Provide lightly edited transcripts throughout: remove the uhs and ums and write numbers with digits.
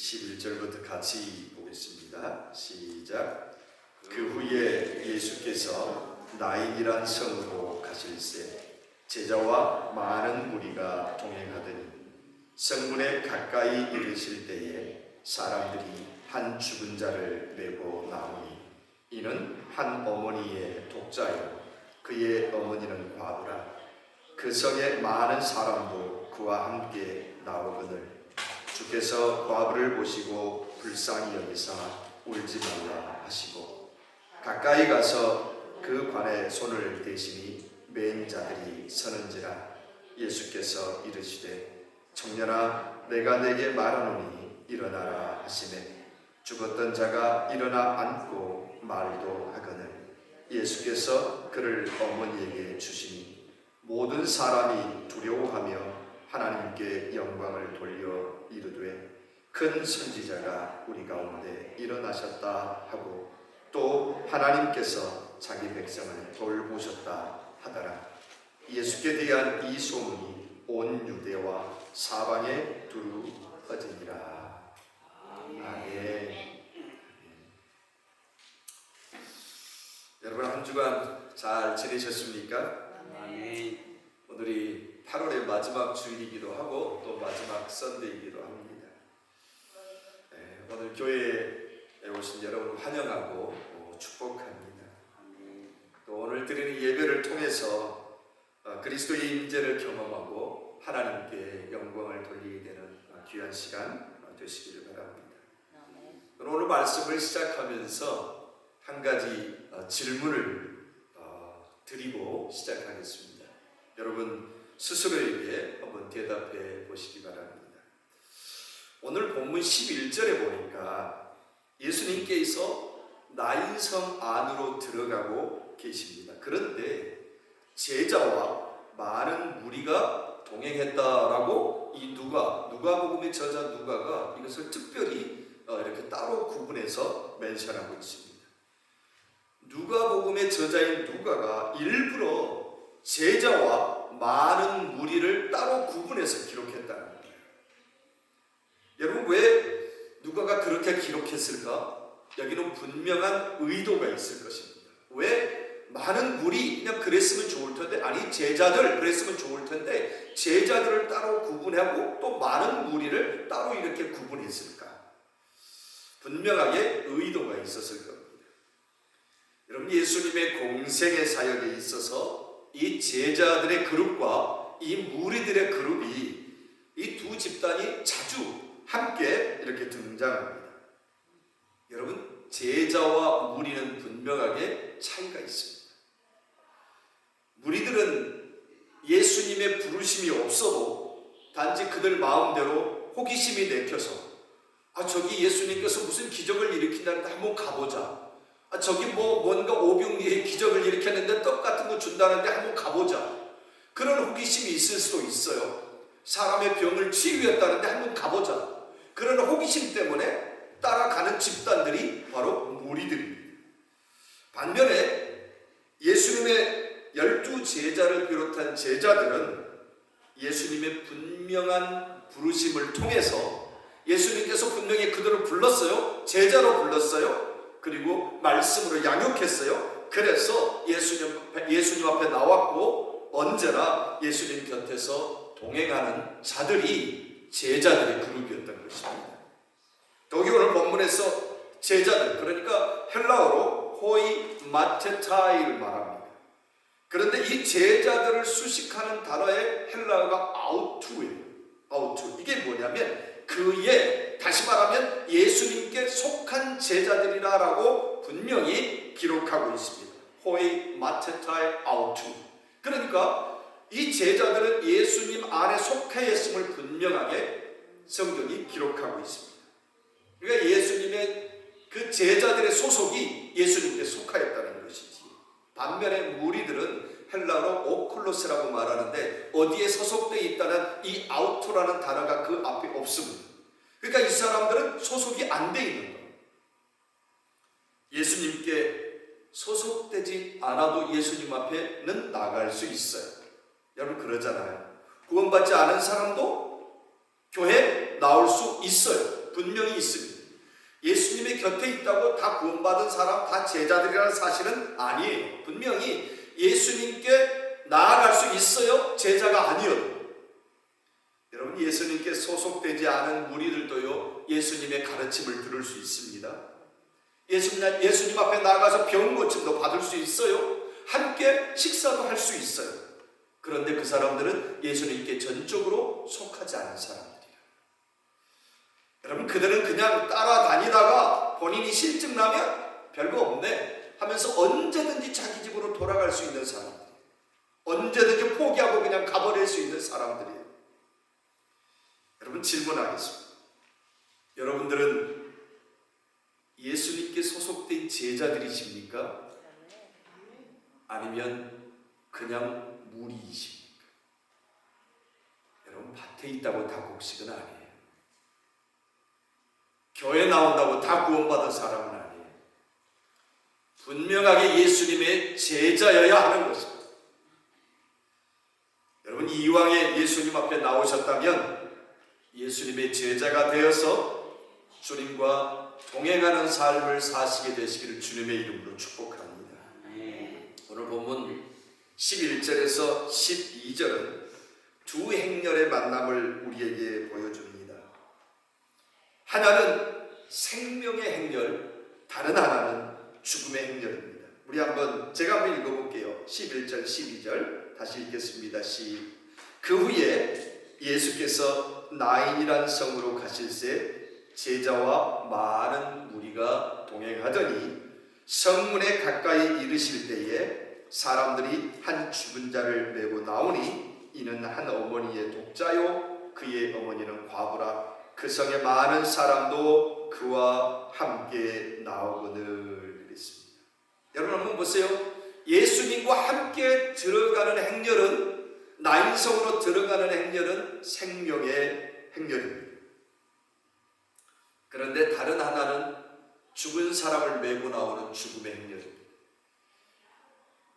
11절부터 같이 보겠습니다. 시작. 그 후에 예수께서 나인이란 성으로 가실새 제자와 많은 무리가 동행하더니 성문에 가까이 이르실 때에 사람들이 한 죽은 자를 메고 나오니 이는 한 어머니의 독자요 그의 어머니는 과부라. 그 성에 많은 사람도 그와 함께 나오거늘 주께서 과부를 보시고 불쌍히 여기사 울지 말라 하시고 가까이 가서 그 관에 손을 대시니 맨 자들이 서는지라. 예수께서 이르시되 청년아 내가 내게 말하노니 일어나라 하시매 죽었던 자가 일어나 앉고 말도 하거늘 예수께서 그를 어머니에게 주시니 모든 사람이 두려워하며 하나님께 영광을 돌려 이르되 큰 선지자가 우리 가운데 일어나셨다 하고 또 하나님께서 자기 백성을 돌보셨다 하더라. 예수께 대한 이 소문이 온 유대와 사방에 두루 퍼지니라. 아멘. 여러분 한 주간 잘 지내셨습니까? 아멘. 오늘이 8월의 마지막 주일이기도 하고 또 마지막 선데이이기도 합니다. 오늘 교회에 오신 여러분 환영하고 축복합니다. 또 오늘 드리는 예배를 통해서 그리스도의 임재를 경험하고 하나님께 영광을 돌리게 되는 귀한 시간 되시기를 바랍니다. 오늘 말씀을 시작하면서 한 가지 질문을 드리고 시작하겠습니다. 여러분 스스로에게 한번 대답해 보시기 바랍니다. 오늘 본문 11절에 보니까 예수님께서 나인성 안으로 들어가고 계십니다. 그런데 제자와 많은 무리가 동행했다라고 이 누가복음의 저자 누가가 이것을 특별히 이렇게 따로 구분해서 멘션하고 있습니다. 누가복음의 저자인 누가가 일부러 제자와 많은 무리를 따로 구분해서 기록했다는 거예요. 여러분 왜 누가가 그렇게 기록했을까? 여기는 분명한 의도가 있을 것입니다. 왜 많은 무리 그냥 그랬으면 좋을 텐데 아니 제자들 그랬으면 좋을 텐데 제자들을 따로 구분하고 또 많은 무리를 따로 이렇게 구분했을까? 분명하게 의도가 있었을 겁니다. 여러분 예수님의 공생의 사역에 있어서 이 제자들의 그룹과 이 무리들의 그룹이 이 두 집단이 자주 함께 이렇게 등장합니다. 여러분 제자와 무리는 분명하게 차이가 있습니다. 무리들은 예수님의 부르심이 없어도 단지 그들 마음대로 호기심이 내켜서 저기 예수님께서 무슨 기적을 일으킨다는데 한번 가보자. 저기 뭔가 오병이의 기적을 일으켰는데 떡 같은 거 준다는데 한번 가보자. 그런 호기심이 있을 수도 있어요. 사람의 병을 치유했다는데 한번 가보자. 그런 호기심 때문에 따라가는 집단들이 바로 무리들입니다. 반면에 예수님의 12 제자를 비롯한 제자들은 예수님의 분명한 부르심을 통해서 예수님께서 분명히 그들을 불렀어요. 제자로 불렀어요. 그리고 말씀으로 양육했어요. 그래서 예수님 앞에 나왔고 언제나 예수님 곁에서 동행하는 자들이 제자들의 그룹이었던 것입니다. 여기 오늘 본문에서 제자들 그러니까 헬라어로 호이 마테타이를 말합니다. 그런데 이 제자들을 수식하는 단어의 헬라어가 아우투예요. 아우투. 이게 뭐냐면 그의 다시 말하면 예수님께 속한 제자들이라고 분명히 기록하고 있습니다. 호이 마테타이 아우투. 그러니까 이 제자들은 예수님 안에 속해 있음을 분명하게 성경이 기록하고 있습니다. 그러니까 예수님의 그 제자들의 소속이 예수님께 속하였다는 것이지. 반면에 무리들은 헬라어로 오클로스라고 말하는데 어디에 소속되어 있다는 이 아우토라는 단어가 그 앞에 없습니다. 그러니까 이 사람들은 소속이 안 돼 있는 거예요. 예수님께 소속되지 않아도 예수님 앞에는 나갈 수 있어요. 여러분 그러잖아요. 구원받지 않은 사람도 교회에 나올 수 있어요. 것은 분명히 있습니다. 예수님의 곁에 있다고 다 구원받은 사람 다 제자들이라는 사실은 아니에요. 분명히 예수님께 나아갈 수 있어요. 제자가 아니어도. 여러분, 예수님께 소속되지 않은 무리들도요, 예수님의 가르침을 들을 수 있습니다. 예수님 앞에 나가서 병 고침도 받을 수 있어요. 함께 식사도 할 수 있어요. 그런데 그 사람들은 예수님께 전적으로 속하지 않은 사람들이에요. 여러분, 그들은 그냥 따라다니다가 본인이 실증나면 별거 없네 하면서 언제든지 자기 집으로 돌아갈 수 있는 사람들이에요. 언제든지 포기하고 그냥 가버릴 수 있는 사람들이에요. 여러분, 질문하겠습니다. 여러분들은 예수님께 소속된 제자들이십니까? 아니면 그냥 무리이십니까? 여러분, 밭에 있다고 다 곡식은 아니에요. 교회 나온다고 다 구원받은 사람은 아니에요. 분명하게 예수님의 제자여야 하는 것입니다. 여러분, 이왕에 예수님 앞에 나오셨다면 예수님의 제자가 되어서 주님과 동행하는 삶을 사시게 되시기를 주님의 이름으로 축복합니다. 오늘 본문 11절에서 12절은 두 행렬의 만남을 우리에게 보여줍니다. 하나는 생명의 행렬, 다른 하나는 죽음의 행렬입니다. 우리 제가 한번 읽어볼게요. 11절, 12절 다시 읽겠습니다. 그 후에 예수께서 나인이란 성으로 가실새 제자와 많은 무리가 동행하더니 성문에 가까이 이르실 때에 사람들이 한 죽은 자를 메고 나오니 이는 한 어머니의 독자요 그의 어머니는 과부라. 그 성에 많은 사람도 그와 함께 나오거늘. 그랬습니다. 여러분, 한번 보세요. 예수님과 함께 들어가는 행렬은, 나인성으로 들어가는 행렬은 생명의 행렬입니다. 그런데 다른 하나는 죽은 사람을 메고 나오는 죽음의 행렬입니다.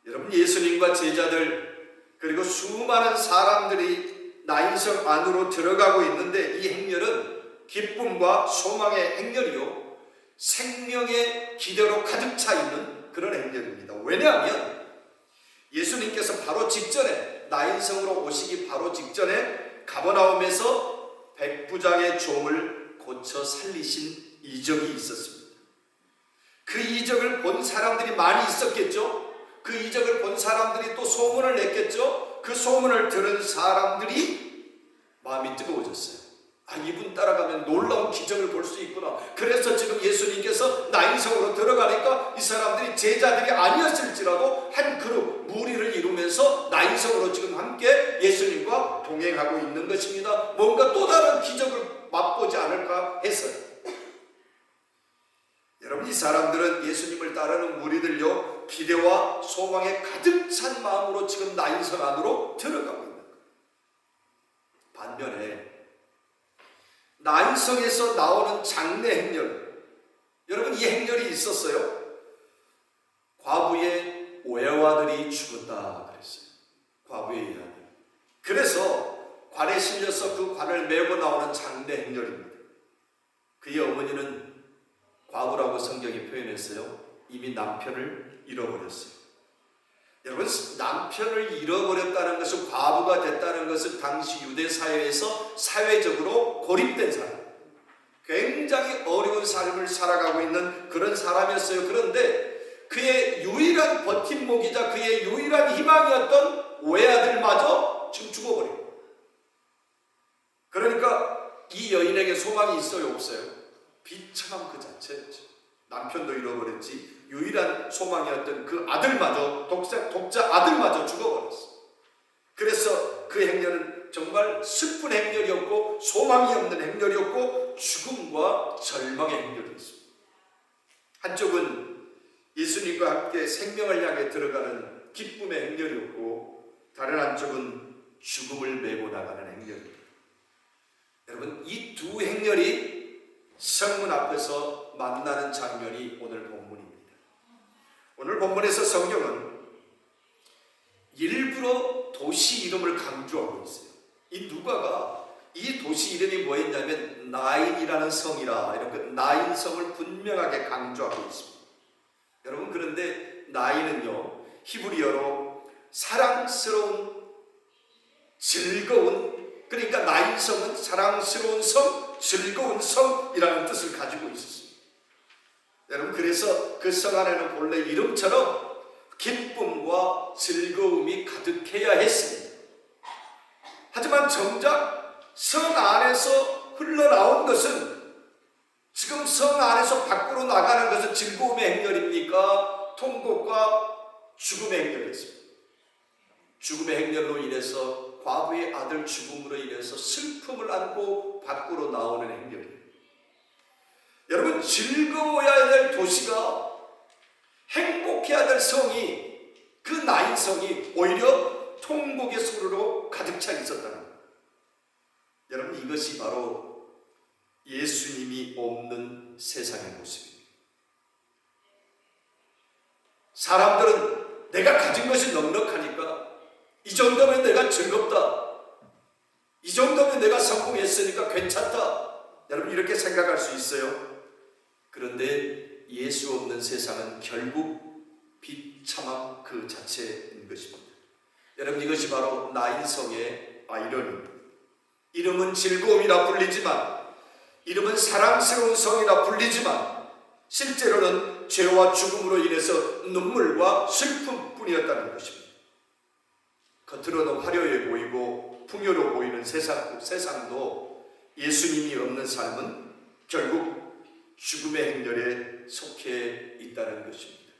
여러분, 예수님과 제자들 그리고 수많은 사람들이 나인성 안으로 들어가고 있는데 이 행렬은 기쁨과 소망의 행렬이요, 생명의 기대로 가득 차 있는 그런 행렬입니다. 왜냐하면 예수님께서 바로 직전에, 나인성으로 오시기 바로 직전에 가버나움에서 백부장의 종을 고쳐 살리신 이적이 있었습니다. 그 이적을 본 사람들이 많이 있었겠죠. 그 이적을 본 사람들이 또 소문을 냈겠죠. 그 소문을 들은 사람들이 마음이 뜨거워졌어요. 이분 따라가면 놀라운 기적을 볼 수 있구나. 그래서 지금 예수님께서 나인성으로 들어가니까 이 사람들이 제자들이 아니었을지라도 한 그룹 무리를 이루면서 나인성으로 지금 함께 예수님과 동행하고 있는 것입니다. 뭔가 또 다른 기적을 맛보지 않을까 했어요. 여러분, 이 사람들은 예수님을 따르는 무리들요, 기대와 소망에 가득 찬 마음으로 지금 나인성 안으로 들어가고 있는 거예요. 반면에 나인성에서 나오는 장례 행렬, 여러분, 이 행렬이 있었어요. 과부의 외아들이 죽었다 그랬어요. 과부의 외아들. 그래서 관에 실려서 그 관을 메고 나오는 장례 행렬입니다. 그의 어머니는 과부라고 성경이 표현했어요. 이미 남편을 잃어버렸어요. 여러분, 남편을 잃어버렸다는 것은, 과부가 됐다는 것은 당시 유대 사회에서 사회적으로 고립된 사람, 굉장히 어려운 삶을 살아가고 있는 그런 사람이었어요. 그런데 그의 유일한 버팀목이자 그의 유일한 희망이었던 외아들마저 지금 죽어버려요. 그러니까 이 여인에게 소망이 있어요, 없어요? 비참함 그 자체였죠. 남편도 잃어버렸지, 유일한 소망이었던 그 아들마저, 독자 아들마저 죽어버렸어. 그래서 그 행렬은 정말 슬픈 행렬이었고, 소망이 없는 행렬이었고, 죽음과 절망의 행렬이었습니다. 한쪽은 예수님과 함께 생명을 향해 들어가는 기쁨의 행렬이었고, 다른 한쪽은 죽음을 메고 나가는 행렬입니다. 여러분, 이 두 행렬이 성문 앞에서 만나는 장면이 오늘 본문입니다. 오늘 본문에서 성경은 일부러 도시 이름을 강조하고 있어요. 이 누가가 이 도시 이름이 뭐였냐면 나인이라는 성이라 이렇게 나인 성을 분명하게 강조하고 있습니다. 여러분, 그런데 나인은요, 히브리어로 사랑스러운, 즐거운, 그러니까 나인 성은 사랑스러운 성, 즐거운 성이라는 뜻을 가지고 있었습니다. 여러분, 그래서 그 성 안에는 본래 이름처럼 기쁨과 즐거움이 가득해야 했습니다. 하지만 정작 성 안에서 흘러나온 것은, 지금 성 안에서 밖으로 나가는 것은 즐거움의 행렬입니까? 통곡과 죽음의 행렬이었습니다. 죽음의 행렬로 인해서, 과부의 아들 죽음으로 인해서 슬픔을 안고 밖으로 나오는 행렬이에요. 여러분, 즐거워야 될 도시가, 행복해야 될 성이, 그 나인 성이 오히려 통곡의 소리로 가득 차 있었다는 거예요. 여러분, 이것이 바로 예수님이 없는 세상의 모습입니다. 사람들은 내가 가진 것이 넉넉하니까, 이 정도면 내가 즐겁다, 이 정도면 내가 성공했으니까 괜찮다, 여러분 이렇게 생각할 수 있어요. 그런데 예수 없는 세상은 결국 비참함 그 자체인 것입니다. 여러분, 이것이 바로 나인성의 아이러니. 이름은 즐거움이라 불리지만, 이름은 사랑스러운 성이라 불리지만, 실제로는 죄와 죽음으로 인해서 눈물과 슬픔뿐이었다는 것입니다. 겉으로는 화려해 보이고 풍요로 보이는 세상도 예수님이 없는 삶은 결국 죽음의 행렬에 속해 있다는 것입니다.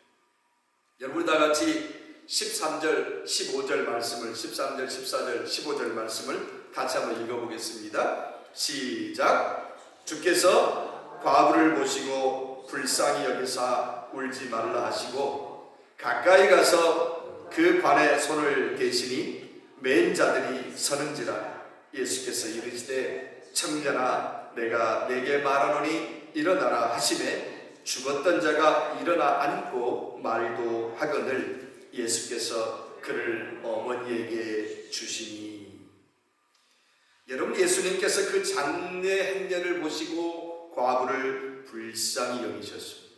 여러분, 다 같이 13절, 15절 말씀을, 13절, 14절, 15절 말씀을 같이 한번 읽어보겠습니다. 시작. 주께서 과부를 보시고 불쌍히 여기사 울지 말라 하시고 가까이 가서 그 관에 손을 대시니 맨 자들이 서는지라. 예수께서 이르시되 청년아, 내가 네게 말하노니 일어나라 하시매 죽었던 자가 일어나 앉고 말도 하거늘 예수께서 그를 어머니에게 주시니. 여러분, 예수님께서 그 장례 행렬을 보시고 과부를 불쌍히 여기셨습니다.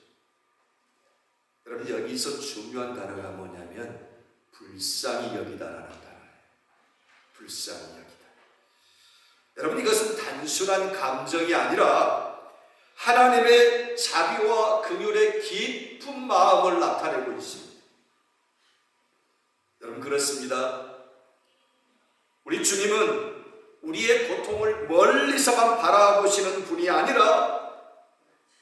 여러분, 여기서 중요한 단어가 뭐냐면 불쌍히 여기다라는 단어예요. 불쌍히 여기다. 여러분, 이것은 단순한 감정이 아니라 하나님의 자비와 긍휼의 깊은 마음을 나타내고 있습니다. 여러분, 그렇습니다. 우리 주님은 우리의 고통을 멀리서만 바라보시는 분이 아니라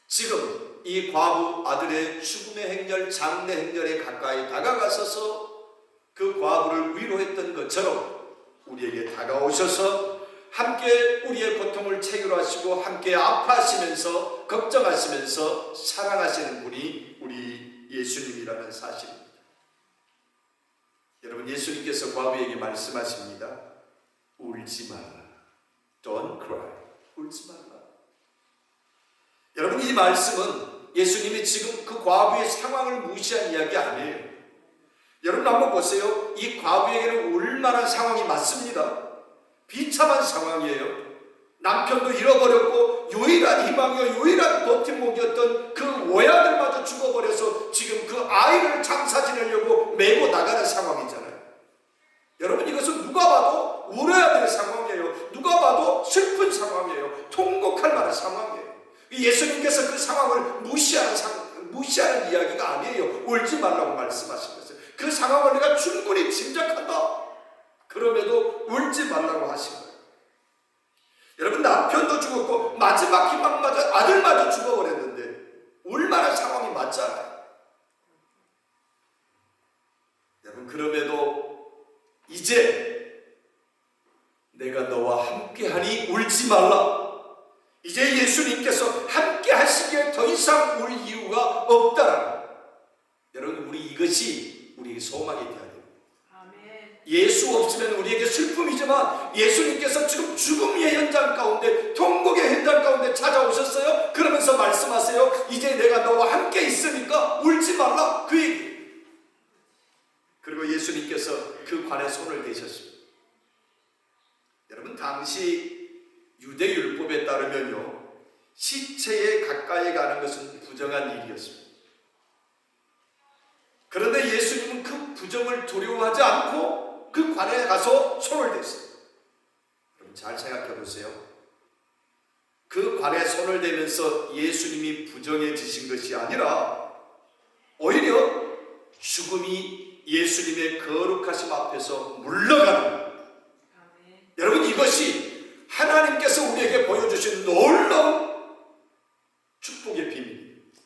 지금 이 과부 아들의 죽음의 행렬, 장례 행렬에 가까이 다가가셔서 그 과부를 위로했던 것처럼 우리에게 다가오셔서 함께 우리의 고통을 체결하시고 함께 아파하시면서 걱정하시면서 사랑하시는 분이 우리 예수님이라는 사실입니다. 여러분, 예수님께서 과부에게 말씀하십니다. 울지 말라. Don't cry. 울지 말라. 여러분, 이 말씀은 예수님이 지금 그 과부의 상황을 무시한 이야기 아니에요. 여러분, 한번 보세요. 이 과부에게는 울만한 상황이 맞습니다. 비참한 상황이에요. 남편도 잃어버렸고 유일한 희망이요, 유일한 버팀목이었던 그 외아들마저 죽어버려서 지금 그 아이를 장사 지내려고 메고 나가는 상황이잖아요. 여러분, 이것은 누가 봐도 울어야 될 상황이에요. 누가 봐도 슬픈 상황이에요. 통곡할 만한 상황이에요. 예수님께서 그 상황을 무시하는 이야기가 아니에요. 울지 말라고 말씀하신 거예요. 그 상황을 내가 충분히 짐작한다. 그럼에도 울지 말라고 하신 거예요. 여러분, 남편도 죽었고 마지막 희망마저, 아들마저 죽어버렸는데 울만한 상황이 맞잖아요. 여러분, 그럼에도 이제 내가 너와 함께하니 울지 말라. 이제 예수님께서 함께 하시기에 더 이상 울 이유가 없다라는. 여러분, 이것이 우리의 소망이 되어야 됩니다. 예수 없으면 우리에게 슬픔이지만 예수님께서 지금 죽음의 현장 가운데, 통곡의 현장 가운데 찾아오셨어요. 그러면서 말씀하세요. 이제 내가 너와 함께 있으니까 울지 말라. 그 얘기. 그리고 예수님께서 그 관에 손을 대셨습니다. 여러분, 당시 시체에 가까이 가는 것은 부정한 일이었습니다. 그런데 예수님은 그 부정을 두려워하지 않고 그 관에 가서 손을 댔어요. 그럼 잘 생각해 보세요. 그 관에 손을 대면서 예수님이 부정해지신 것이 아니라 오히려 죽음이 예수님의 거룩하심 앞에서 물러가는, 여러분, 이것이 하나님께서 우리에게 보여주신 놀라운 축복의 비밀입니다.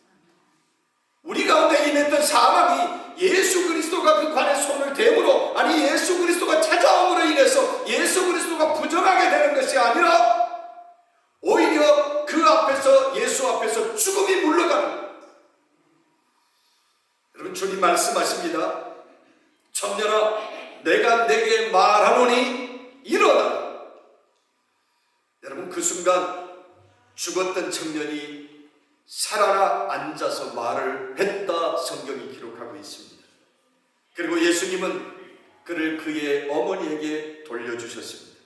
우리 가운데 임했던 사망이 예수 그리스도가 그 관에 손을 대므로, 아니 예수 그리스도가 찾아옴으로 인해서 예수 그리스도가 부정하게 되는 것이 아니라 오히려 그 앞에서, 예수 앞에서 죽음이 물러가는 거예요. 여러분, 주님 말씀하십니다. 청년아, 내가 내게 말하노니 일어나라. 여러분, 그 순간 죽었던 청년이 살아나 앉아서 말을 했다, 성경이 기록하고 있습니다. 그리고 예수님은 그를 그의 어머니에게 돌려주셨습니다.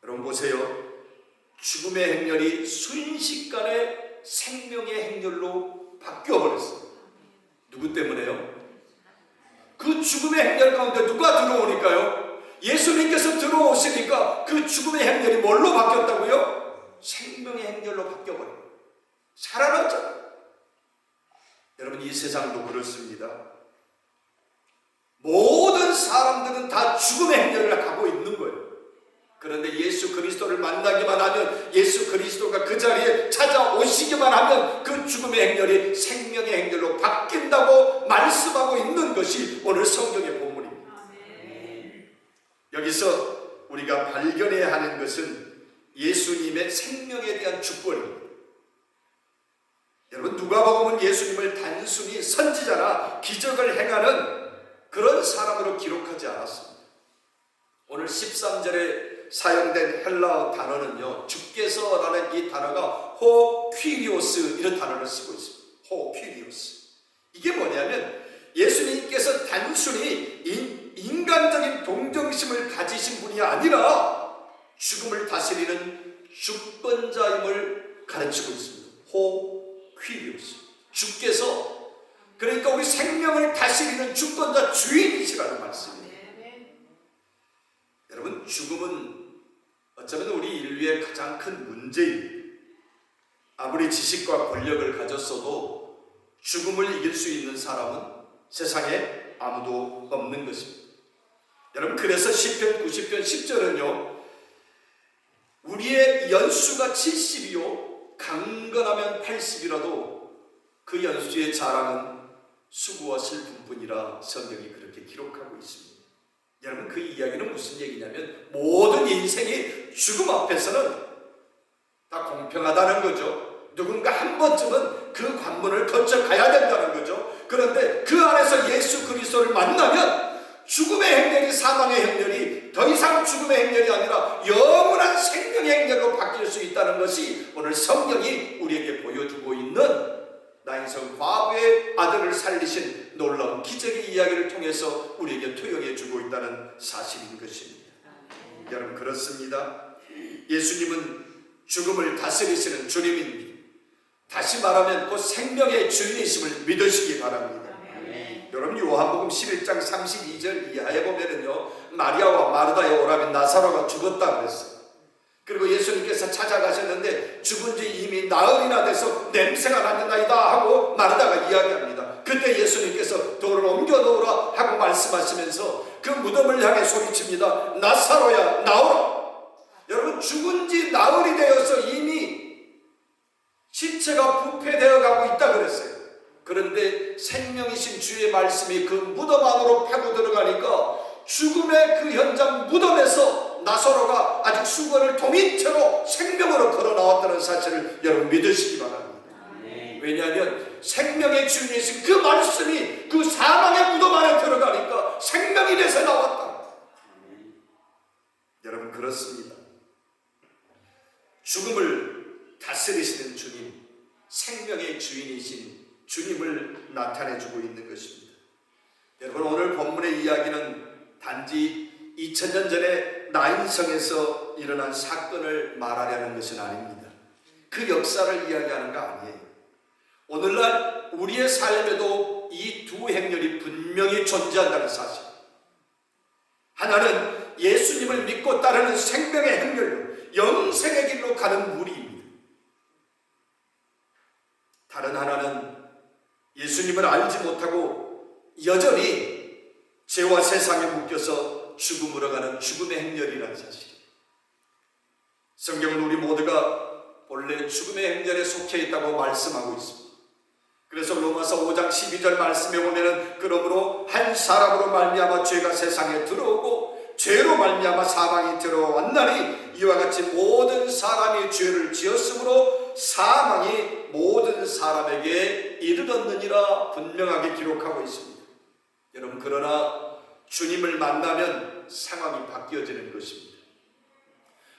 여러분 보세요. 죽음의 행렬이 순식간에 생명의 행렬로 바뀌어버렸어요. 누구 때문에요? 그 죽음의 행렬 가운데 누가 들어오니까요? 예수님께서 들어오시니까 그 죽음의 행렬이 뭘로 바뀌었다고요? 생명의 행렬로 바뀌어버려요. 살아났잖아요. 여러분, 이 세상도 그렇습니다. 모든 사람들은 다 죽음의 행렬을 가고 있는 거예요. 그런데 예수 그리스도를 만나기만 하면, 예수 그리스도가 그 자리에 찾아오시기만 하면 그 죽음의 행렬이 생명의 행렬로 바뀐다고 말씀하고 있는 것이 오늘 성경의 본문입니다. 여기서 우리가 발견해야 하는 것은 예수님의 생명에 대한 주권입니다. 여러분, 누가복음은 예수님을 단순히 선지자나 기적을 행하는 그런 사람으로 기록하지 않았습니다. 오늘 13절에 사용된 헬라어 단어는요, 주께서라는 이 단어가 호퀴리오스, 이런 단어를 쓰고 있습니다. 호퀴리오스. 이게 뭐냐면 예수님께서 단순히 인간적인 동정심을 가지신 분이 아니라 죽음을 다스리는 주권자임을 가르치고 있습니다. 호퀴리오스. 주께서, 그러니까 우리 생명을 다스리는 주권자, 주인이시라는 말씀입니다. 여러분, 죽음은 어쩌면 우리 인류의 가장 큰 문제입니다. 아무리 지식과 권력을 가졌어도 죽음을 이길 수 있는 사람은 세상에 아무도 없는 것입니다. 여러분, 그래서 시편 90편 10절은요, 우리의 연수가 70이요 강건하면 80이라도 그 연수의 자랑은 수고와 슬픔뿐이라 성경이 그렇게 기록하고 있습니다. 여러분, 그 이야기는 무슨 얘기냐면 모든 인생이 죽음 앞에서는 다 공평하다는 거죠. 누군가 한 번쯤은 그 관문을 거쳐 가야 된다는 거죠. 그런데 그 안에서 예수 그리스도를 만나면 죽음의 행렬이, 사망의 행렬이 더 이상 죽음의 행렬이 아니라 영원한 생명의 행렬로 바뀔 수 있다는 것이 오늘 성경이 우리에게 보여주고 있는 나인성 과부의 아들을 살리신 놀라운 기적의 이야기를 통해서 우리에게 투영해 주고 있다는 사실인 것입니다. 여러분, 그렇습니다. 예수님은 죽음을 다스리시는 주님입니다. 다시 말하면 곧 생명의 주인이심을 믿으시기 바랍니다. 여러분, 요한복음 11장 32절 이하에 보면은요, 마리아와 마르다의 오라비 나사로가 죽었다 그랬어요. 그리고 예수님께서 찾아가셨는데 죽은 지 이미 나흘이나 돼서 냄새가 나는나이다 하고 마르다가 이야기합니다. 그때 예수님께서 돌을 옮겨 놓으라 하고 말씀하시면서 그 무덤을 향해 소리칩니다. 나사로야, 나오라. 여러분, 죽은 지 나흘이 되어서 이미 시체가 부패되어 가고 있다 그랬어요. 그런데 생명이신 주의 말씀이 그 무덤 안으로 파고 들어가니까 죽음의 그 현장 무덤에서 나사로가 아직 수건을 동인 채로 생명으로 걸어 나왔다는 사실을 여러분 믿으시기 바랍니다. 왜냐하면 생명의 주인이신 그 말씀이 그 사망의 무덤 안에 들어가니까 생명이 돼서 나왔다. 여러분, 그렇습니다. 죽음을 다스리시는 주님, 생명의 주인이신 주님을 나타내주고 있는 것입니다. 여러분, 오늘 본문의 이야기는 단지 2000년 전에 나인성에서 일어난 사건을 말하려는 것은 아닙니다. 그 그 역사를 이야기하는 거 아니에요. 오늘날 우리의 삶에도 이 두 행렬이 분명히 존재한다는 사실. 하나는 예수님을 믿고 따르는 생명의 행렬로 영생의 길로 가는 무리입니다. 다른 하나는 예수님을 알지 못하고 여전히 죄와 세상에 묶여서 죽음으로 가는 죽음의 행렬이라는 사실. 성경은 우리 모두가 본래 죽음의 행렬에 속해 있다고 말씀하고 있습니다. 그래서 로마서 5장 12절 말씀에 보면은 그러므로 한 사람으로 말미암아 죄가 세상에 들어오고 죄로 말미암아 사망이 들어왔나니 이와 같이 모든 사람이 죄를 지었으므로 사망이 모든 사람에게 이르렀느니라 분명하게 기록하고 있습니다. 여러분, 그러나 주님을 만나면 상황이 바뀌어지는 것입니다.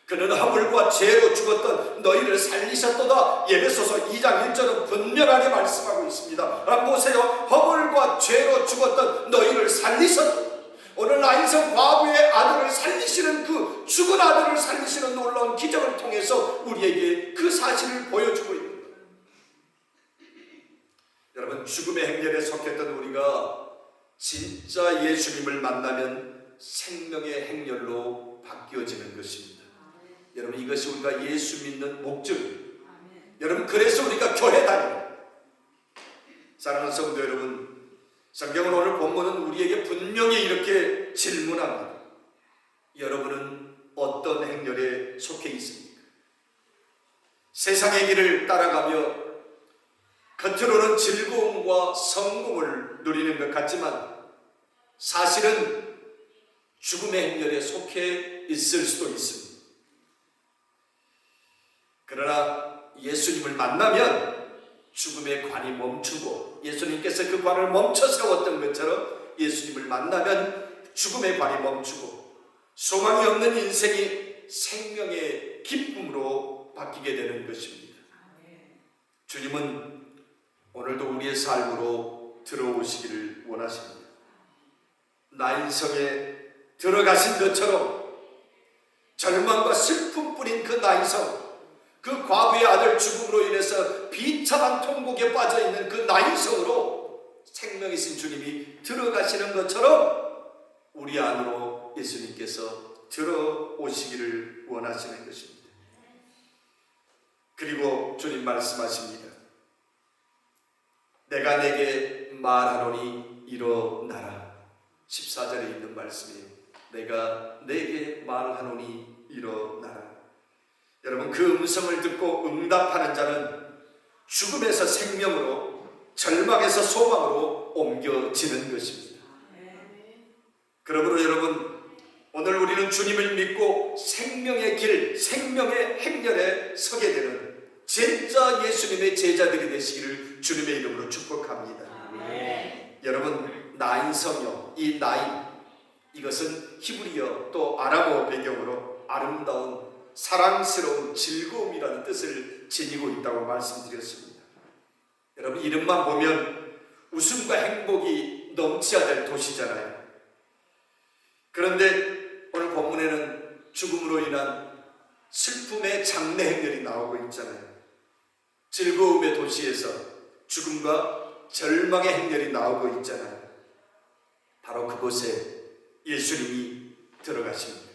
그는 허물과 죄로 죽었던 너희를 살리셨도다. 에베소서 2장 1절은 분명하게 말씀하고 있습니다. 보세요. 허물과 죄로 죽었던 너희를 살리셨도다. 오늘 나인성 과부의 아들을 살리시는, 그 죽은 아들을 살리시는 놀라운 기적을 통해서 우리에게 그 사실을 보여주고 있습니다. 여러분, 죽음의 행렬에 속했던 우리가 진짜 예수님을 만나면 생명의 행렬로 바뀌어지는 것입니다. 여러분, 이것이 우리가 예수 믿는 목적입니다. 여러분, 그래서 우리가 교회 다닙니다. 사랑하는 성도 여러분, 성경은 오늘 본문은 우리에게 분명히 이렇게 질문합니다. 여러분은 어떤 행렬에 속해 있습니까? 세상의 길을 따라가며 겉으로는 즐거움과 성공을 누리는 것 같지만 사실은 죽음의 행렬에 속해 있을 수도 있습니다. 그러나 예수님을 만나면 죽음의 관이 멈추고, 예수님께서 그 관을 멈춰 세웠던 것처럼 예수님을 만나면 죽음의 관이 멈추고 소망이 없는 인생이 생명의 기쁨으로 바뀌게 되는 것입니다. 주님은 오늘도 우리의 삶으로 들어오시기를 원하십니다. 나인성에 들어가신 것처럼 절망과 슬픔뿐인 그 나인성, 그 과부의 아들 죽음으로 인해서 비참한 통곡에 빠져있는 그 나인성으로 생명이신 주님이 들어가시는 것처럼 우리 안으로 예수님께서 들어오시기를 원하시는 것입니다. 그리고 주님 말씀하십니다. 내가 내게 말하노니 일어나라. 14절에 있는 말씀이에요. 내가 내게 말하노니 일어나라. 여러분, 그 음성을 듣고 응답하는 자는 죽음에서 생명으로, 절망에서 소망으로 옮겨지는 것입니다. 그러므로 여러분, 오늘 우리는 주님을 믿고 생명의 길, 생명의 행렬에 서게 되는 진짜 예수님의 제자들이 되시기를 주님의 이름으로 축복합니다. 여러분, 나인성요, 이 나인, 이것은 히브리어 또 아람어 배경으로 아름다운 사랑스러운 즐거움이라는 뜻을 지니고 있다고 말씀드렸습니다. 여러분, 이름만 보면 웃음과 행복이 넘쳐야 될 도시잖아요. 그런데 오늘 본문에는 죽음으로 인한 슬픔의 장례 행렬이 나오고 있잖아요. 즐거움의 도시에서 죽음과 절망의 행렬이 나오고 있잖아요. 바로 그곳에 예수님이 들어가십니다.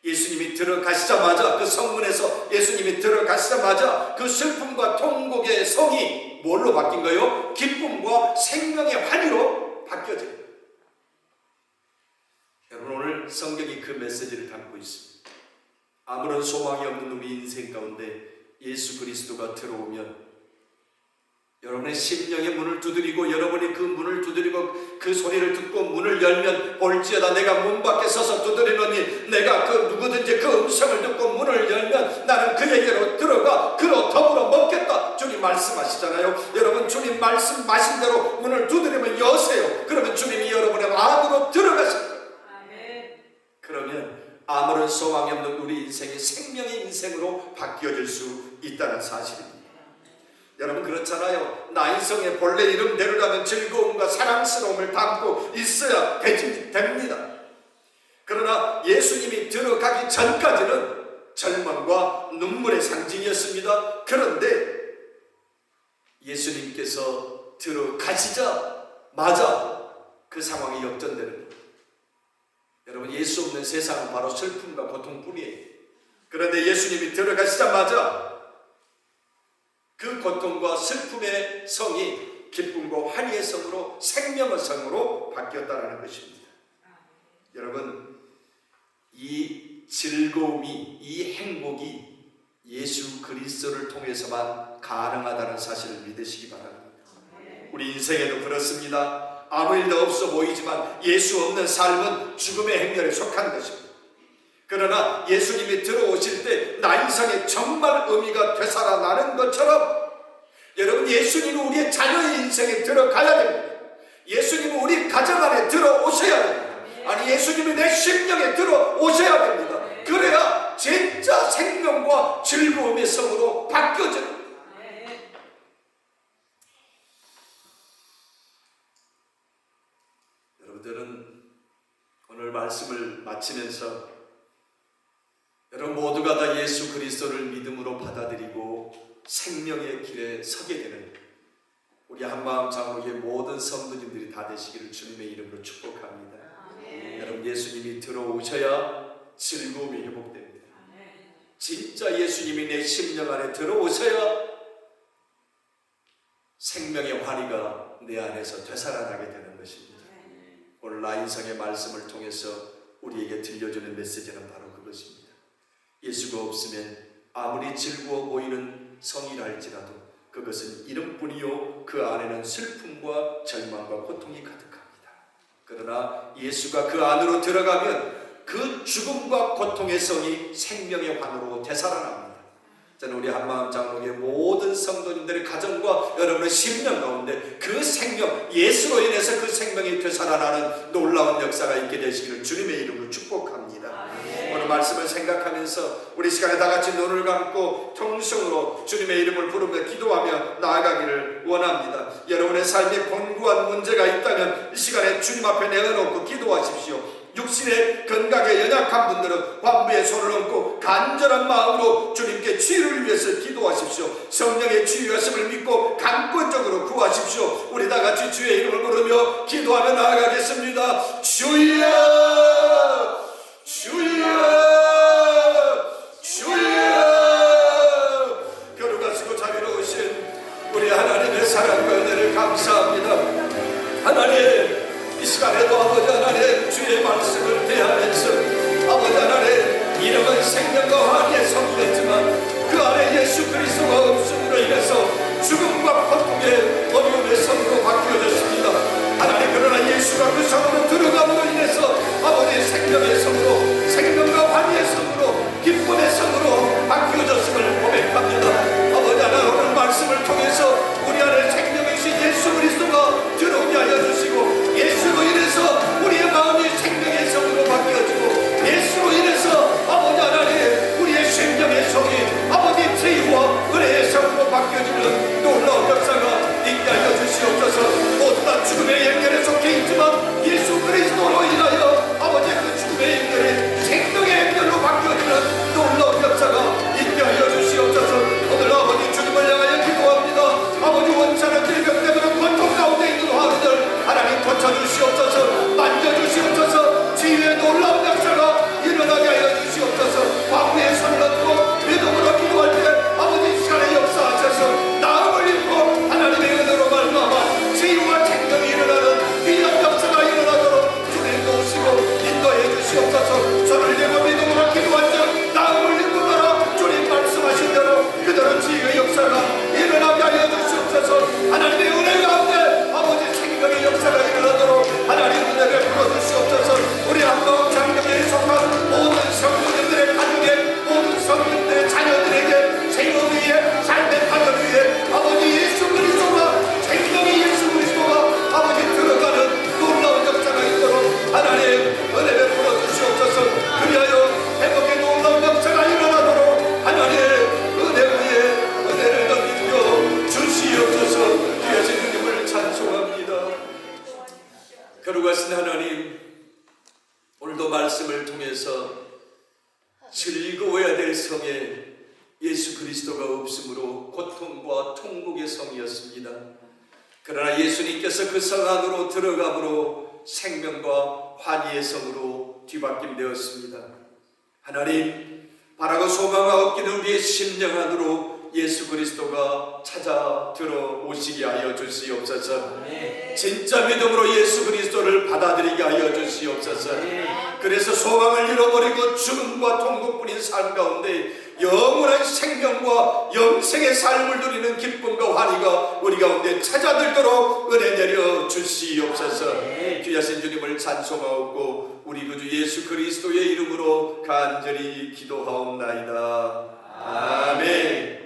예수님이 들어가시자마자, 그 성문에서 예수님이 들어가시자마자 그 슬픔과 통곡의 성이 뭘로 바뀐 거예요? 기쁨과 생명의 환희로 바뀌어집니다. 여러분, 오늘 성경이 그 메시지를 담고 있습니다. 아무런 소망이 없는 우리 인생 가운데 예수 그리스도가 들어오면 여러분의 심령의 문을 두드리고, 여러분이 그 문을 두드리고 그 소리를 듣고 문을 열면 볼지어다 내가 문 밖에 서서 두드리노니 내가 그 누구든지 그 음성을 듣고 문을 열면 나는 그에게로 들어가 그로 더불어 먹겠다. 주님 말씀하시잖아요. 여러분, 주님 말씀하신 대로 문을 두드리면 여세요. 그러면 주님이 여러분의 안으로 들어가십니다. 그러면 아무런 소망이 없는 우리 인생이 생명의 인생으로 바뀌어질 수 있다는 사실입니다. 여러분, 그렇잖아요. 나인성의 본래 이름대로라면 즐거움과 사랑스러움을 담고 있어야 됩니다. 그러나 예수님이 들어가기 전까지는 절망과 눈물의 상징이었습니다. 그런데 예수님께서 들어가시자마자 그 상황이 역전되는 겁니다. 여러분, 예수 없는 세상은 바로 슬픔과 고통뿐이에요. 그런데 예수님이 들어가시자마자 그 고통과 슬픔의 성이 기쁨과 환희의 성으로, 생명의 성으로 바뀌었다는 것입니다. 여러분, 이 즐거움이, 이 행복이 예수 그리스도를 통해서만 가능하다는 사실을 믿으시기 바랍니다. 우리 인생에도 그렇습니다. 아무 일도 없어 보이지만 예수 없는 삶은 죽음의 행렬에 속한 것입니다. 그러나 예수님이 들어오실 때 나 인생에 정말 의미가 되살아나는 것처럼 여러분, 예수님은 우리의 자녀의 인생에 들어가야 됩니다. 예수님은 우리 가정 안에 들어오셔야 됩니다. 아니, 예수님이 내 심령에 들어오셔야 됩니다. 그래야 진짜 생명과 즐거움의 성으로 바뀌어져요. 여러분들은 오늘 말씀을 마치면서 여러분 모두가 다 예수 그리스도를 믿음으로 받아들이고 생명의 길에 서게 되는 우리 한마음 장로교의 모든 성도님들이 다 되시기를 주님의 이름으로 축복합니다. 여러분, 예수님이 들어오셔야 즐거움이 회복됩니다. 진짜 예수님이 내 심령 안에 들어오셔야 생명의 환희가 내 안에서 되살아나게 되는 것입니다. 오늘 라인성의 말씀을 통해서 우리에게 들려주는 메시지는 바로 그것입니다. 예수가 없으면 아무리 즐거워 보이는 성이라 할지라도 그것은 이름뿐이요, 그 안에는 슬픔과 절망과 고통이 가득합니다. 그러나 예수가 그 안으로 들어가면 그 죽음과 고통의 성이 생명의 환으로 되살아납니다. 저는 우리 한마음 장로교의 모든 성도님들의 가정과 여러분의 심령 가운데 그 생명, 예수로 인해서 그 생명이 되살아나는 놀라운 역사가 있게 되시기를 주님의 이름으로 축복합니다. 오늘 말씀을 생각하면서 우리 시간에 다 같이 눈을 감고 통성으로 주님의 이름을 부르며 기도하며 나아가기를 원합니다. 여러분의 삶에 권고한 문제가 있다면 이 시간에 주님 앞에 내어놓고 기도하십시오. 육신의 건강에 연약한 분들은 환부에 손을 얹고 간절한 마음으로 주님께 치유를 위해서 기도하십시오. 성령의 치유하심을 믿고 강권적으로 구하십시오. 우리 다 같이 주의 이름을 부르며 기도하며 나아가겠습니다. 주여, 주여, 주여. 거룩하시고 자비로우신 우리 하나님의 사랑과 은혜를 감사합니다. 하나님, 이 시간에도 아버지 하나님 주의 말씀을 대하면서 아버지 하나님, 이름은 생명과 환희의 성이었지만 그 안에 예수 그리스도가 없음으로 인해서 죽음과 고통의 어려움의 성으로 바뀌어졌습니다. 하나님, 그러나 예수가 그 성으로 들어감으로 인해서 없으므로 고통과 통곡의 성이었습니다. 그러나 예수님께서 그 성 안으로 들어감으로 생명과 환희의 성으로 뒤바뀜되었습니다. 하나님, 바라고 소망하고 없기는 우리의 심령 안으로 예수 그리스도가 찾아 들어오시게 하여 주시옵소서. 진짜 믿음으로 예수 그리스도를 받아들이게 하여 주시옵소서. 그래서 소망을 잃어버리고 죽음과 통곡뿐인 삶 가운데 영원한 생명과 영생의 삶을 누리는 기쁨과 환희가 우리 가운데 찾아들도록 은혜 내려 주시옵소서. 귀하신 주님을 찬송하옵고 우리 구주 예수 그리스도의 이름으로 간절히 기도하옵나이다. 아멘.